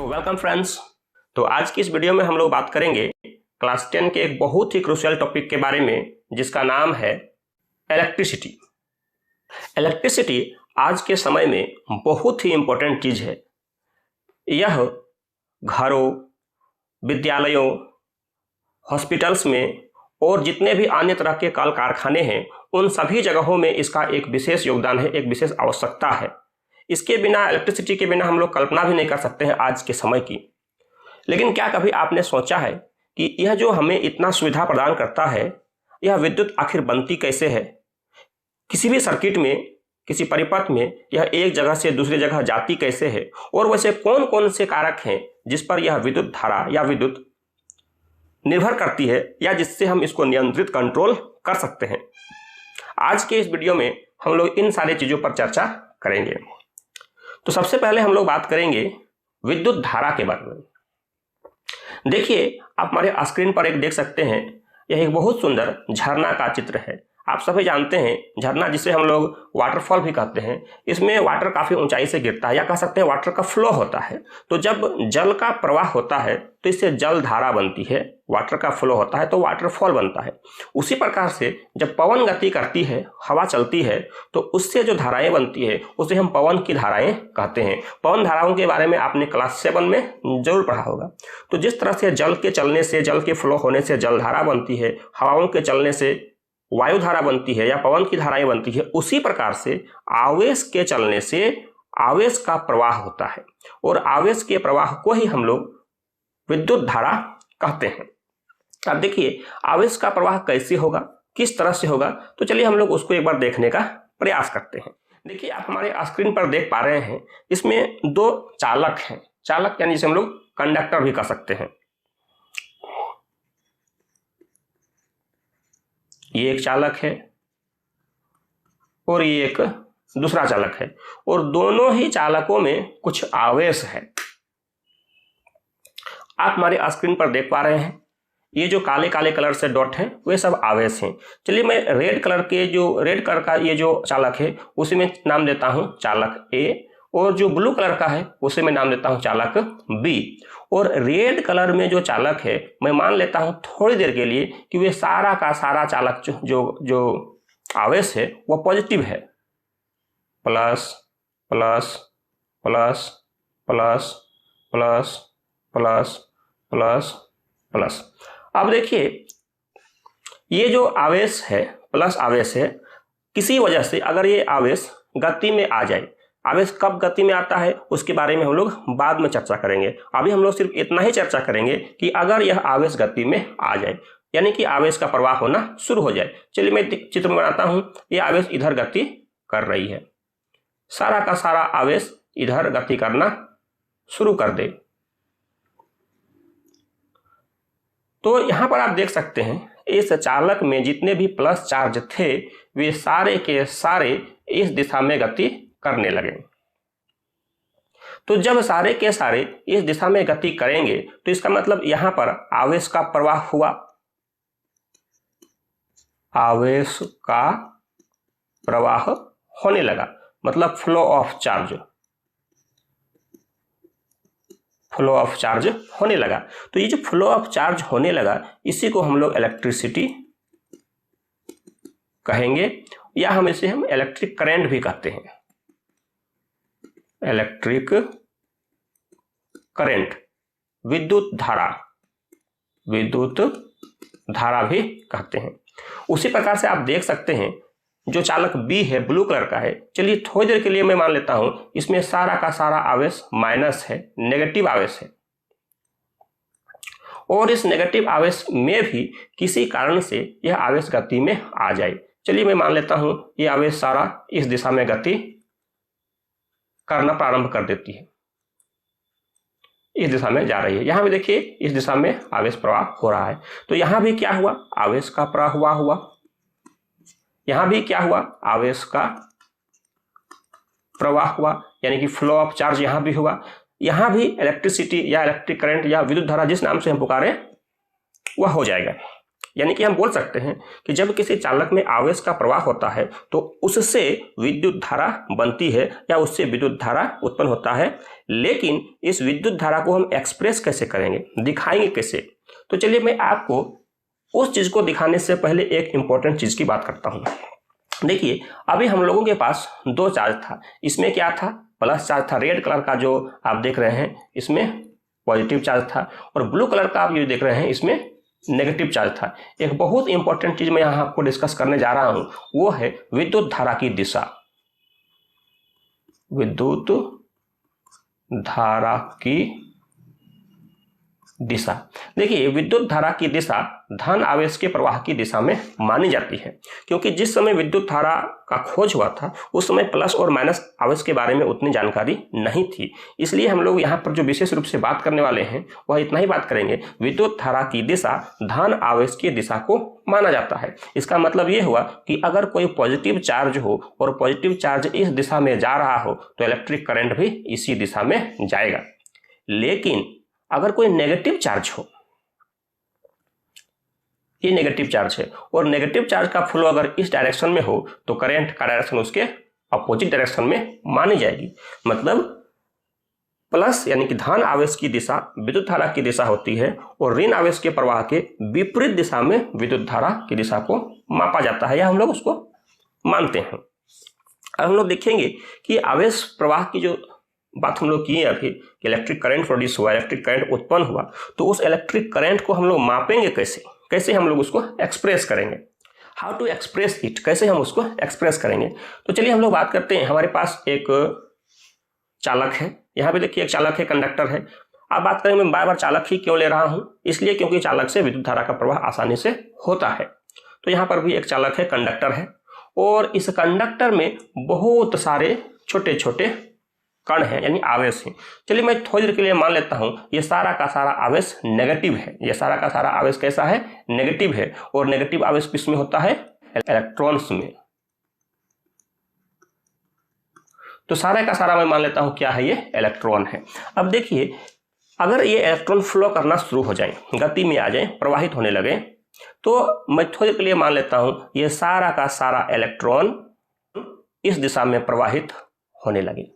तो welcome friends. तो आज की इस वीडियो में हम लोग बात करेंगे क्लास 10 के एक बहुत ही क्रूशियल टॉपिक के बारे में जिसका नाम है इलेक्ट्रिसिटी। इलेक्ट्रिसिटी आज के समय में बहुत ही इम्पोर्टेंट चीज है। यह घरों, विद्यालयों, हॉस्पिटल्स में और जितने भी अन्य तरह के कल कारखाने हैं उन सभी जगहों में इसका एक विशेष योगदान है, एक विशेष आवश्यकता है। इसके बिना, इलेक्ट्रिसिटी के बिना हम लोग कल्पना भी नहीं कर सकते हैं आज के समय की। लेकिन क्या कभी आपने सोचा है कि यह जो हमें इतना सुविधा प्रदान करता है, यह विद्युत आखिर बनती कैसे है? किसी भी सर्किट में, किसी परिपथ में यह एक जगह से दूसरी जगह जाती कैसे है? और वैसे कौन कौन से कारक हैं जिस पर यह विद्युत धारा या विद्युत निर्भर करती है या जिससे हम इसको नियंत्रित, कंट्रोल कर सकते हैं? आज के इस वीडियो में हम लोग इन सारी चीजों पर चर्चा करेंगे। तो सबसे पहले हम लोग बात करेंगे विद्युत धारा के बारे में। देखिए, आप हमारे स्क्रीन पर एक देख सकते हैं, यह एक बहुत सुंदर झरना का चित्र है। आप सभी जानते हैं झरना जिसे हम लोग वाटरफॉल भी कहते हैं, इसमें वाटर काफी ऊंचाई से गिरता है या कह सकते हैं वाटर का फ्लो होता है। तो जब जल का प्रवाह होता है तो इससे जल धारा बनती है, वाटर का फ्लो होता है तो वाटरफॉल बनता है। उसी प्रकार से जब पवन गति करती है, हवा चलती है, तो उससे जो धाराएं बनती है उसे हम पवन की धाराएं कहते हैं। पवन धाराओं के बारे में आपने क्लास 7 में जरूर पढ़ा होगा। तो जिस तरह से जल के चलने से, जल के फ्लो होने से जल धारा बनती है, हवाओं के चलने से वायु धारा बनती है या पवन की धाराएं बनती है, उसी प्रकार से आवेश के चलने से आवेश का प्रवाह होता है और आवेश के प्रवाह को ही हम लोग विद्युत धारा कहते हैं। अब देखिए, आवेश का प्रवाह कैसे होगा, किस तरह से होगा, तो चलिए हम लोग उसको एक बार देखने का प्रयास करते हैं। देखिए, आप हमारे स्क्रीन पर देख पा रहे हैं, इसमें दो चालक हैं। चालक यानी जिसे हम लोग कंडक्टर भी कह सकते हैं। ये एक चालक है और ये एक दूसरा चालक है, और दोनों ही चालकों में कुछ आवेश है। आप हमारे स्क्रीन पर देख पा रहे हैं, ये जो काले काले कलर से डॉट हैं वे सब आवेश हैं। चलिए, मैं रेड कलर का ये जो चालक है उसे मैं नाम देता हूं चालक ए, और जो ब्लू कलर का है उसे मैं नाम देता हूं चालक बी। और रेड कलर में जो चालक है मैं मान लेता हूं थोड़ी देर के लिए कि वे सारा का सारा चालक जो आवेश है वह पॉजिटिव है। Plus plus plus plus plus plus plus plus. अब देखिए, ये जो आवेश है, प्लस आवेश है, किसी वजह से अगर ये आवेश गति में आ जाए, आवेश कब गति में आता है उसके बारे में हम लोग बाद में चर्चा करेंगे। अभी हम लोग सिर्फ इतना ही चर्चा करेंगे कि अगर यह आवेश गति में आ जाए, यानी कि आवेश का प्रवाह होना शुरू हो जाए। चलिए, मैं चित्र में बनाता हूं। ये आवेश इधर गति कर रही है, सारा का सारा आवेश इधर गति करना शुरू कर दे। तो यहां पर आप देख सकते हैं, इस चालक में जितने भी प्लस चार्ज थे वे सारे के सारे इस दिशा में गति करने लगे। तो जब सारे के सारे इस दिशा में गति करेंगे तो इसका मतलब यहां पर आवेश का प्रवाह हुआ, आवेश का प्रवाह होने लगा, मतलब flow of charge, flow of charge होने लगा। तो ये जो फ्लो ऑफ चार्ज होने लगा इसी को हम लोग इलेक्ट्रिसिटी कहेंगे, या हम इलेक्ट्रिक करंट भी कहते हैं। इलेक्ट्रिक करंट, विद्युत धारा भी कहते हैं। उसी प्रकार से आप देख सकते हैं, जो चालक बी है, ब्लू कलर का है, चलिए थोड़ी देर के लिए मैं मान लेता हूं इसमें सारा का सारा आवेश माइनस है, नेगेटिव आवेश है, और इस नेगेटिव आवेश में भी किसी कारण से यह आवेश गति में आ जाए। चलिए, मैं मान लेता हूं यह आवेश सारा इस दिशा में गति करना प्रारंभ कर देती है, इस दिशा में जा रही है। यहां भी देखिए, इस दिशा में आवेश प्रवाह हो रहा है। तो यहां भी क्या हुआ, आवेश का प्रवाह हुआ। यहां भी क्या हुआ, आवेश का प्रवाह हुआ, यानी कि फ्लो ऑफ चार्ज यहां भी हुआ। यहां भी इलेक्ट्रिसिटी या इलेक्ट्रिक करंट या विद्युत धारा, जिस नाम से हम पुकारे, वह हो जाएगा। यानी कि हम बोल सकते हैं कि जब किसी चालक में आवेश का प्रवाह होता है तो उससे विद्युत धारा बनती है या उससे विद्युत धारा उत्पन्न होता है। लेकिन इस विद्युत धारा को हम एक्सप्रेस कैसे करेंगे, दिखाएंगे कैसे? तो चलिए मैं आपको उस चीज को दिखाने से पहले एक इंपॉर्टेंट चीज की बात करता हूं। देखिए, अभी हम लोगों के पास दो चार्ज था। इसमें क्या था? प्लस चार्ज था। रेड कलर का जो आप देख रहे हैं इसमें पॉजिटिव चार्ज था, और ब्लू कलर का आप ये देख रहे हैं इसमें नेगेटिव चार्ज था। एक बहुत इंपॉर्टेंट चीज मैं यहां आपको डिस्कस करने जा रहा हूं, वो है विद्युत धारा की दिशा। विद्युत धारा की दिशा। देखिए, विद्युत धारा की दिशा धन आवेश के प्रवाह की दिशा में मानी जाती है, क्योंकि जिस समय विद्युत धारा का खोज हुआ था उस समय प्लस और माइनस आवेश के बारे में उतनी जानकारी नहीं थी। इसलिए हम लोग यहाँ पर जो विशेष रूप से बात करने वाले हैं वह इतना ही बात करेंगे, विद्युत धारा की दिशा धन आवेश की दिशा को माना जाता है। इसका मतलब ये हुआ कि अगर कोई पॉजिटिव चार्ज हो और पॉजिटिव चार्ज इस दिशा में जा रहा हो तो इलेक्ट्रिक करंट भी इसी दिशा में जाएगा। लेकिन अगर कोई नेगेटिव चार्ज हो, ये नेगेटिव चार्ज है, और नेगेटिव चार्ज का फ्लो अगर इस डायरेक्शन में हो तो करंट का डायरेक्शन उसके अपोजिट डायरेक्शन में मानी जाएगी। मतलब प्लस यानी कि धन आवेश की दिशा विद्युत धारा की दिशा होती है, और ऋण आवेश के प्रवाह के विपरीत दिशा में विद्युत धारा की दिशा को मापा जाता है, या हम लोग उसको मानते हैं। अब हम लोग देखेंगे कि आवेश प्रवाह की जो बात हम लोग किए अभी कि इलेक्ट्रिक करंट प्रोड्यूस हुआ, इलेक्ट्रिक करंट उत्पन्न हुआ, तो उस इलेक्ट्रिक करंट को हम लोग मापेंगे कैसे हम लोग उसको एक्सप्रेस करेंगे। हाउ टू एक्सप्रेस इट, कैसे हम उसको एक्सप्रेस करेंगे। तो चलिए हम लोग बात करते हैं। हमारे पास एक चालक है, यहाँ पे देखिए एक चालक है, कंडक्टर है। आप बात करें, मैं बार बार चालक ही क्यों ले रहा हूं, इसलिए क्योंकि चालक से विद्युत धारा का प्रवाह आसानी से होता है। तो यहाँ पर भी एक चालक है, कंडक्टर है, और इस कंडक्टर में बहुत सारे छोटे छोटे कण है यानी आवेश है। चलिए मैं थोड़ी देर के लिए मान लेता हूं ये सारा का सारा आवेश नेगेटिव है। ये सारा का सारा आवेश कैसा है? नेगेटिव है। और नेगेटिव आवेश किस में होता है? इलेक्ट्रॉन्स में। तो सारा का सारा मैं मान लेता हूं क्या है? ये इलेक्ट्रॉन है। अब देखिए, अगर ये इलेक्ट्रॉन फ्लो करना शुरू हो जाए, गति में आ जाए, प्रवाहित होने लगे, तो मैं थोड़ी देर के लिए मान लेता हूं ये सारा का सारा इलेक्ट्रॉन इस दिशा में प्रवाहित होने लगे।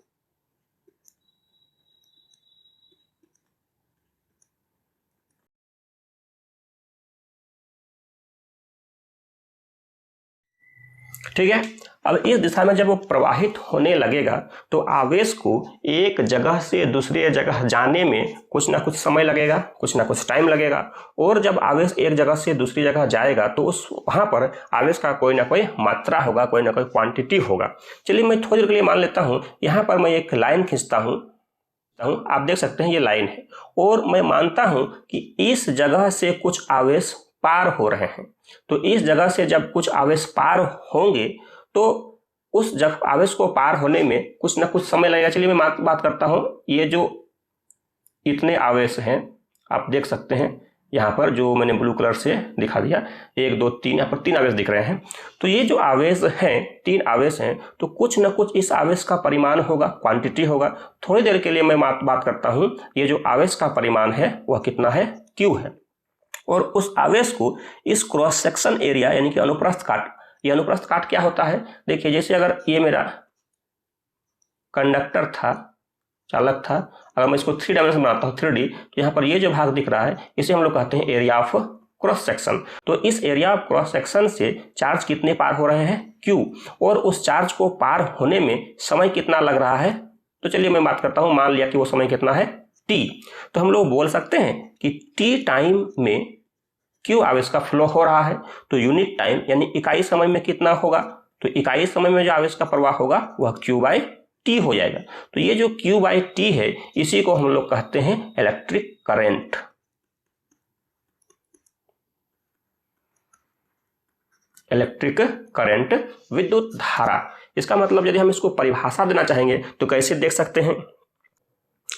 ठीक है। अब इस दिशा में जब वो प्रवाहित होने लगेगा तो आवेश को एक जगह से दूसरे जगह जाने में कुछ ना कुछ समय लगेगा, कुछ ना कुछ टाइम लगेगा। और जब आवेश एक जगह से दूसरी जगह जाएगा तो उस वहां पर आवेश का कोई ना कोई मात्रा होगा, कोई ना कोई क्वांटिटी होगा। चलिए मैं थोड़ी देर के लिए मान लेता हूं, यहाँ पर मैं एक लाइन खींचता हूं। आप देख सकते हैं ये लाइन है, और मैं मानता हूं कि इस जगह से कुछ आवेश पार हो रहे हैं। तो इस जगह से जब कुछ आवेश पार होंगे तो उस जगह आवेश को पार होने में कुछ ना कुछ समय लगेगा। चलिए मैं बात करता हूं, ये जो इतने आवेश हैं आप देख सकते हैं, यहाँ पर जो मैंने ब्लू कलर से दिखा दिया, 1 2 3, यहाँ पर 3 आवेश दिख रहे हैं। तो ये जो आवेश हैं, 3 आवेश हैं, तो कुछ न कुछ इस आवेश का परिमाण होगा, क्वांटिटी होगा। थोड़ी देर के लिए मैं बात करता हूँ, ये जो आवेश का परिमाण है वह कितना है? Q है। और उस आवेश को इस क्रॉस सेक्शन एरिया यानी कि अनुप्रस्थ काट, ये अनुप्रस्थ काट क्या होता है? देखिए, जैसे अगर ये मेरा कंडक्टर था, चालक था, अगर मैं इसको 3 डायमेंशन बनाता हूँ, 3D, तो यहाँ पर ये जो भाग दिख रहा है इसे हम लोग कहते हैं एरिया ऑफ क्रॉस सेक्शन। तो इस एरिया ऑफ क्रॉस सेक्शन से चार्ज कितने पार हो रहे हैं? Q। और उस चार्ज को पार होने में समय कितना लग रहा है? तो चलिए मैं बात करता हूँ, मान लिया कि वो समय कितना है? T। तो हम लोग बोल सकते हैं कि T टाइम में Q आवेश का फ्लो हो रहा है, तो यूनिट टाइम यानी इकाई समय में कितना होगा? तो इकाई समय में जो आवेश का प्रवाह होगा वह Q/T हो जाएगा। तो ये जो Q/T है इसी को हम लोग कहते हैं इलेक्ट्रिक करंट। इलेक्ट्रिक करंट, विद्युत धारा। इसका मतलब यदि हम इसको परिभाषा देना चाहेंगे तो कैसे देख सकते हैं?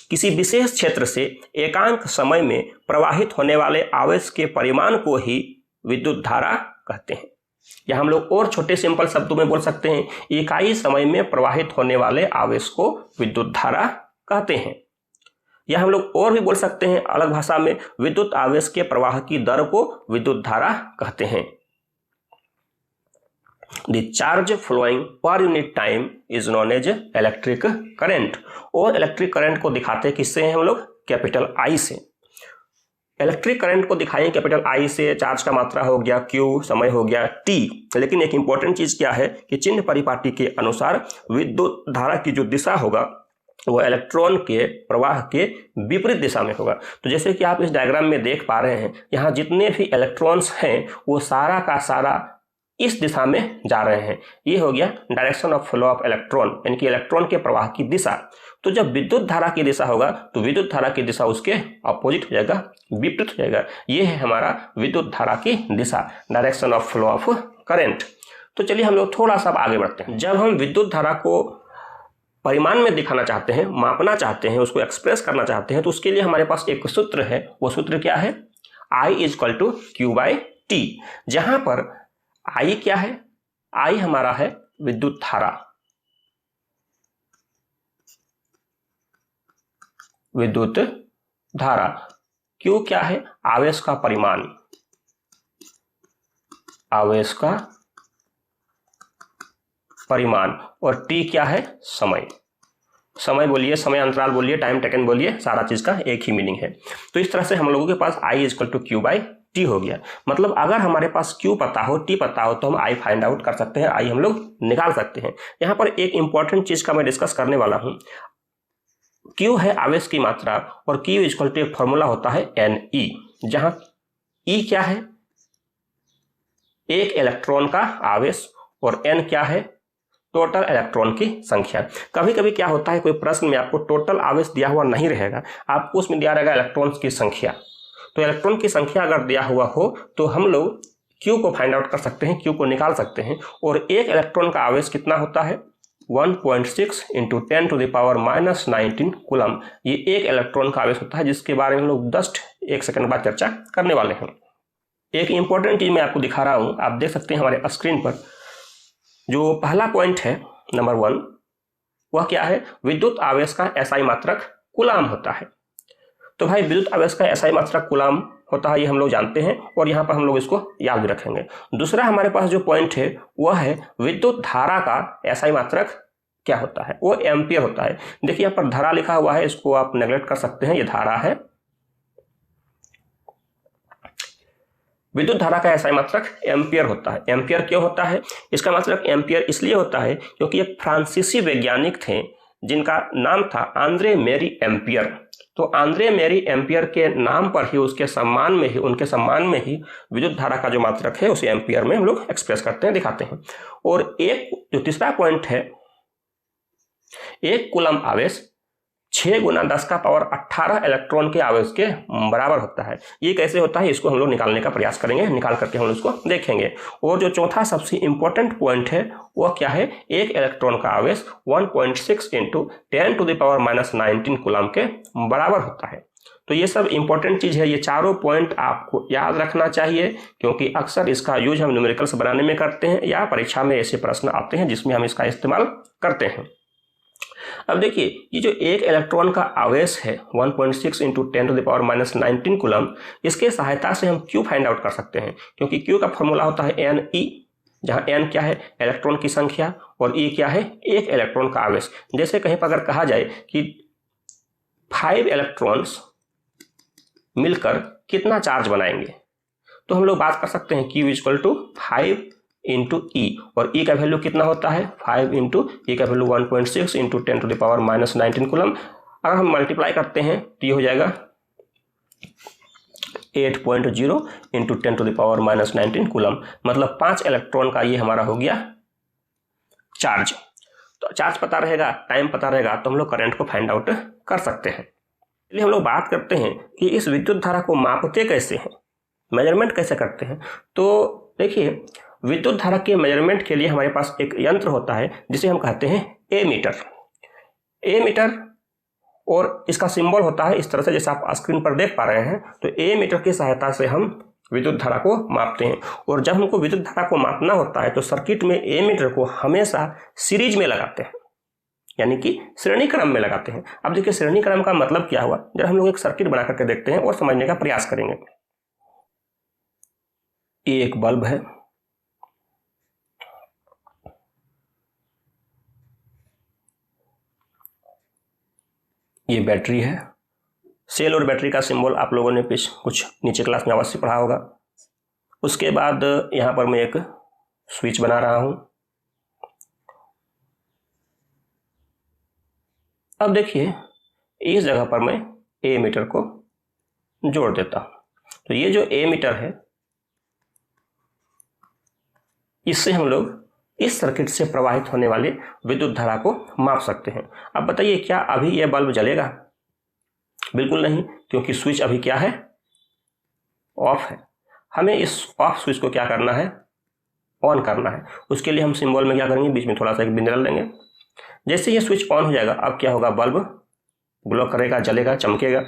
किसी विशेष क्षेत्र से एकांक समय में प्रवाहित होने वाले आवेश के परिमाण को ही विद्युत धारा कहते हैं। या हम लोग और छोटे सिंपल शब्दों में बोल सकते हैं, इकाई समय में प्रवाहित होने वाले आवेश को विद्युत धारा कहते हैं। या हम लोग और भी बोल सकते हैं अलग भाषा में, विद्युत आवेश के प्रवाह की दर को विद्युत धारा कहते हैं। The charge flowing per unit time is known as electric current। और इलेक्ट्रिक करंट को दिखाते किससे हैं हम लोग? कैपिटल I से। इलेक्ट्रिक करंट को दिखाएं कैपिटल I से, चार्ज का मात्रा हो गया Q, समय हो गया T। लेकिन एक इंपॉर्टेंट चीज क्या है कि चिन्ह परिपाटी के अनुसार विद्युत धारा की जो दिशा होगा वो इलेक्ट्रॉन के प्रवाह के विपरीत दिशा में होगा। तो जैसे कि आप इस डायग्राम में देख पा रहे हैं, यहाँ जितने भी इलेक्ट्रॉन्स हैं वो सारा का सारा इस दिशा में जा रहे हैं। ये हो गया direction of flow of electron, यानी कि इलेक्ट्रॉन के प्रवाह की दिशा। तो जब विद्युत धारा की दिशा होगा तो विद्युत धारा की दिशा उसके अपोजिट हो जाएगा, विपरीत हो जाएगा। ये है हमारा विद्युत धारा की दिशा, direction of flow of current. तो चलिए हम लोग थोड़ा सा आगे बढ़ते हैं। जब हम विद्युत धारा को परिमाण में दिखाना चाहते हैं, मापना चाहते हैं, उसको एक्सप्रेस करना चाहते हैं, तो उसके लिए हमारे पास एक सूत्र है। वो सूत्र क्या है? I = Q/T, जहां पर I क्या है? I हमारा है विद्युत धारा, विद्युत धारा। Q क्या है? आवेश का परिमाण, आवेश का परिमाण। और T क्या है? समय। समय बोलिए, समय अंतराल बोलिए, टाइम टेकन बोलिए, सारा चीज का एक ही मीनिंग है। तो इस तरह से हम लोगों के पास I = Q/T हो गया। मतलब अगर हमारे पास Q पता हो, T पता हो, तो हम I फाइंड आउट कर सकते हैं, I हम लोग निकाल सकते हैं। यहाँ पर एक इंपॉर्टेंट चीज का मैं डिस्कस करने वाला हूँ। Q है आवेश की मात्रा और Q = एक फॉर्मूला होता है Ne, जहां E क्या है? एक इलेक्ट्रॉन का आवेश और N क्या है? टोटल इलेक्ट्रॉन की संख्या। कभी कभी क्या होता है, कोई प्रश्न में आपको टोटल आवेश दिया हुआ नहीं रहेगा, आपको उसमें दिया रहेगा इलेक्ट्रॉन्स की संख्या। तो इलेक्ट्रॉन की संख्या अगर दिया हुआ हो तो हम लोग Q को फाइंड आउट कर सकते हैं, Q को निकाल सकते हैं। और एक इलेक्ट्रॉन का आवेश कितना होता है? 1.6 × 10⁻⁻19 कूलम। ये एक इलेक्ट्रॉन का आवेश होता है, जिसके बारे में हम लोग जस्ट एक सेकंड बाद चर्चा करने वाले हैं। एक इंपॉर्टेंट चीज मैं आपको दिखा रहा हूं, आप देख सकते हैं हमारे स्क्रीन पर। जो पहला पॉइंट है नंबर 1, वह क्या है? विद्युत आवेश का SI मात्रक कूलाम होता है। तो भाई विद्युत आवेश का SI मात्रक कूलाम होता है, ये हम लोग जानते हैं और यहाँ पर हम लोग इसको याद रखेंगे। दूसरा हमारे पास जो पॉइंट है वह है विद्युत धारा का SI मात्रक क्या होता है? वो एम्पियर होता है। देखिए यहाँ पर धारा लिखा हुआ है, इसको आप नेग्लेक्ट कर सकते हैं, ये धारा है। विद्युत धारा का SI मात्रक एम्पियर होता है। एम्पियर क्यों होता है? इसका मात्रक एम्पियर इसलिए होता है क्योंकि एक फ्रांसीसी वैज्ञानिक थे जिनका नाम था आंद्रे मेरी एम्पियर। तो आंद्रे मेरी एम्पियर के नाम पर ही, उसके सम्मान में ही, उनके सम्मान में ही विद्युत धारा का जो मात्रक है उसे एम्पियर में हम लोग एक्सप्रेस करते हैं, दिखाते हैं। और एक जो तीसरा पॉइंट है, एक कूलम आवेश 6 × 10⁻18 इलेक्ट्रॉन के आवेश के बराबर होता है। ये कैसे होता है, इसको हम लोग निकालने का प्रयास करेंगे, निकाल करके हम उसको देखेंगे। और जो चौथा सबसे इंपॉर्टेंट पॉइंट है वह क्या है? एक इलेक्ट्रॉन का आवेश 1.6 × 10⁻⁻19 कूलम के बराबर होता है। तो ये सब इंपॉर्टेंट चीज है, ये चारों पॉइंट आपको याद रखना चाहिए, क्योंकि अक्सर इसका यूज हम न्यूमेरिकल्स बनाने में करते हैं या परीक्षा में ऐसे प्रश्न आते हैं जिसमें हम इसका इस्तेमाल करते हैं। अब देखिए, ये जो एक इलेक्ट्रॉन का आवेश है 1.6 × 10⁻⁻19 कूलम, इसके सहायता से हम Q फाइंड आउट कर सकते हैं, क्योंकि Q का फॉर्मूला होता है Ne, जहां N क्या है? इलेक्ट्रॉन की संख्या, और E क्या है? एक इलेक्ट्रॉन का आवेश। जैसे कहीं पर अगर कहा जाए कि 5 इलेक्ट्रॉन्स मिलकर कितना चार्ज बनाएंगे, तो हम लोग बात कर सकते हैं Q = 5 × E, और E का वैल्यू कितना होता है? 5 × E का वैल्यू 1.6 × 10⁻⁻19 कूलम। अगर हम मल्टीप्लाई करते हैं तो ये हो जाएगा 8.0 × 10⁻⁻19 कूलम। मतलब 5 इलेक्ट्रॉन का ये हमारा हो गया चार्ज। तो चार्ज पता रहेगा, टाइम पता रहेगा, तो हम लोग करंट को फाइंड आउट कर सकते हैं। चलिए हम लोग बात करते हैं कि इस विद्युत धारा को मापते कैसे हैं, मेजरमेंट कैसे करते हैं। तो देखिए, विद्युत धारा के मेजरमेंट के लिए हमारे पास एक यंत्र होता है जिसे हम कहते हैं एमीटर। एमीटर, और इसका सिंबल होता है इस तरह से, जैसे आप स्क्रीन पर देख पा रहे हैं। तो एमीटर की सहायता से हम विद्युत धारा को मापते हैं। और जब हमको विद्युत धारा को मापना होता है तो सर्किट में एमीटर को हमेशा सीरीज में लगाते हैं। यानी कि श्रेणी क्रम में लगाते हैं। अब देखिए श्रेणी क्रम का मतलब क्या हुआ, जब हम लोग एक सर्किट बना करके देखते हैं और समझने का प्रयास करेंगे। ये एक बल्ब है, ये बैटरी है। सेल और बैटरी का सिंबल आप लोगों ने कुछ नीचे क्लास में अवश्य पढ़ा होगा। उसके बाद यहां पर मैं एक स्विच बना रहा हूं। अब देखिए इस जगह पर मैं ए मीटर को जोड़ देता हूं। तो ये जो ए मीटर है, इससे हम लोग इस सर्किट से प्रवाहित होने वाले विद्युत धारा को माप सकते हैं। अब बताइए क्या अभी यह बल्ब जलेगा? बिल्कुल नहीं, क्योंकि स्विच अभी क्या है, ऑफ है। हमें इस ऑफ स्विच को क्या करना है, ऑन करना है। उसके लिए हम सिंबल में क्या करेंगे, बीच में थोड़ा सा एक बिंदु डाल देंगे। जैसे ये स्विच ऑन हो जाएगा, अब क्या होगा, बल्ब ग्लो करेगा, जलेगा, चमकेगा।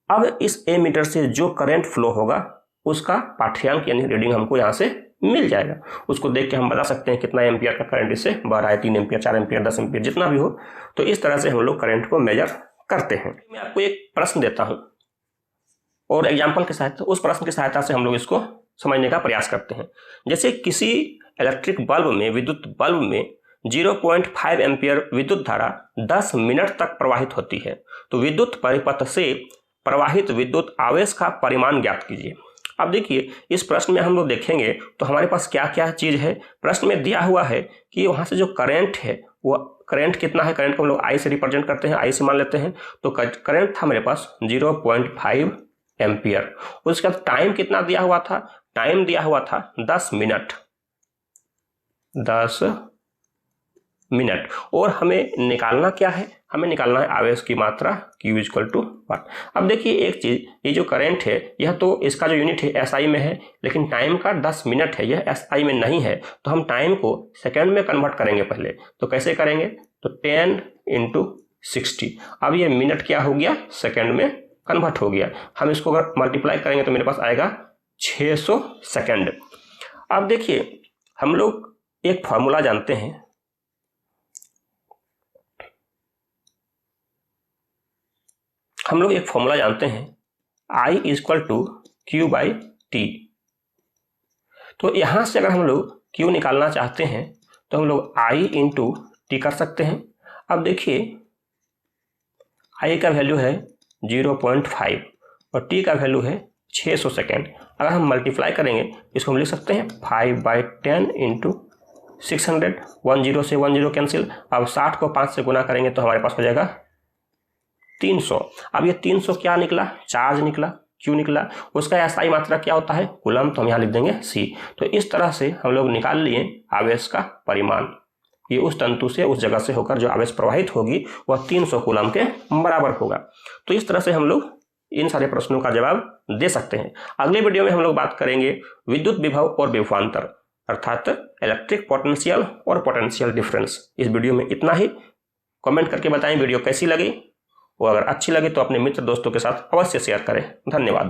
अब इस ए मीटर से जो करंट फ्लो होगा उसका पाठ्यांक यानी रीडिंग हमको यहाँ से मिल जाएगा। उसको देख के हम बता सकते हैं कितना एम्पियर का करंट इससे बह रहा है, 3 एम्पियर, 4 एम्पियर, 10 एम्पियर, जितना भी हो। तो इस तरह से हम लोग करंट को मेजर करते हैं। मैं आपको एक प्रश्न देता हूं और एग्जाम्पल के सहायता, उस प्रश्न की सहायता से हम लोग इसको समझने का प्रयास करते हैं। जैसे किसी इलेक्ट्रिक बल्ब में, विद्युत बल्ब में 0.5 एम्पियर विद्युत धारा 10 मिनट तक प्रवाहित होती है, तो विद्युत परिपथ से प्रवाहित विद्युत आवेश का परिमाण ज्ञात कीजिए। अब देखिए इस प्रश्न में हम लोग देखेंगे तो हमारे पास क्या क्या चीज है। प्रश्न में दिया हुआ है कि वहां से जो करंट है वो करंट कितना है, करंट को हम लोग आई से रिप्रेजेंट करते हैं, आई से मान लेते हैं। तो करंट था मेरे पास 0.5 एम्पियर। उसके बाद टाइम कितना दिया हुआ था, टाइम दिया हुआ था 10 मिनट, 10 मिनट। और हमें निकालना क्या है, हमें निकालना है आवेश की मात्रा Q = वाट। अब देखिए एक चीज, ये जो करंट है यह तो इसका जो यूनिट है SI में है, लेकिन टाइम का 10 मिनट है, यह SI में नहीं है। तो हम टाइम को सेकंड में कन्वर्ट करेंगे पहले। तो कैसे करेंगे, तो 10 × 60। अब ये मिनट क्या हो गया, सेकंड में कन्वर्ट हो गया। हम इसको अगर मल्टीप्लाई करेंगे तो मेरे पास आएगा 600 सेकंड। अब देखिए हम लोग एक फॉर्मूला जानते हैं, I = Q/T। तो यहां से अगर हम लोग Q निकालना चाहते हैं तो हम लोग I × T कर सकते हैं। अब देखिए I का वैल्यू है 0.5 और T का वैल्यू है 600 सेकेंड। अगर हम मल्टीप्लाई करेंगे इसको हम लिख सकते हैं 5/10 × 600। 10 से 10 कैंसिल। अब 60 को 5 से गुना करेंगे तो हमारे पास हो जाएगा 300। अब ये 300 क्या निकला, चार्ज निकला, क्यू निकला। उसका SI मात्रा क्या होता है, कूलम, तो हम यहाँ लिख देंगे C। तो इस तरह से हम लोग निकाल लिए आवेश का परिमाण। ये उस तंतु से, उस जगह से होकर जो आवेश प्रवाहित होगी वह 300 कूलम के बराबर होगा। तो इस तरह से हम लोग इन सारे प्रश्नों का जवाब दे सकते हैं। अगले वीडियो में हम लोग बात करेंगे विद्युत विभव और विभवांतर, अर्थात इलेक्ट्रिक पोटेंशियल और पोटेंशियल डिफरेंस। इस वीडियो में इतना ही। कमेंट करके बताएं वीडियो कैसी लगी, और अगर अच्छी लगी तो अपने मित्र दोस्तों के साथ अवश्य शेयर करें। धन्यवाद।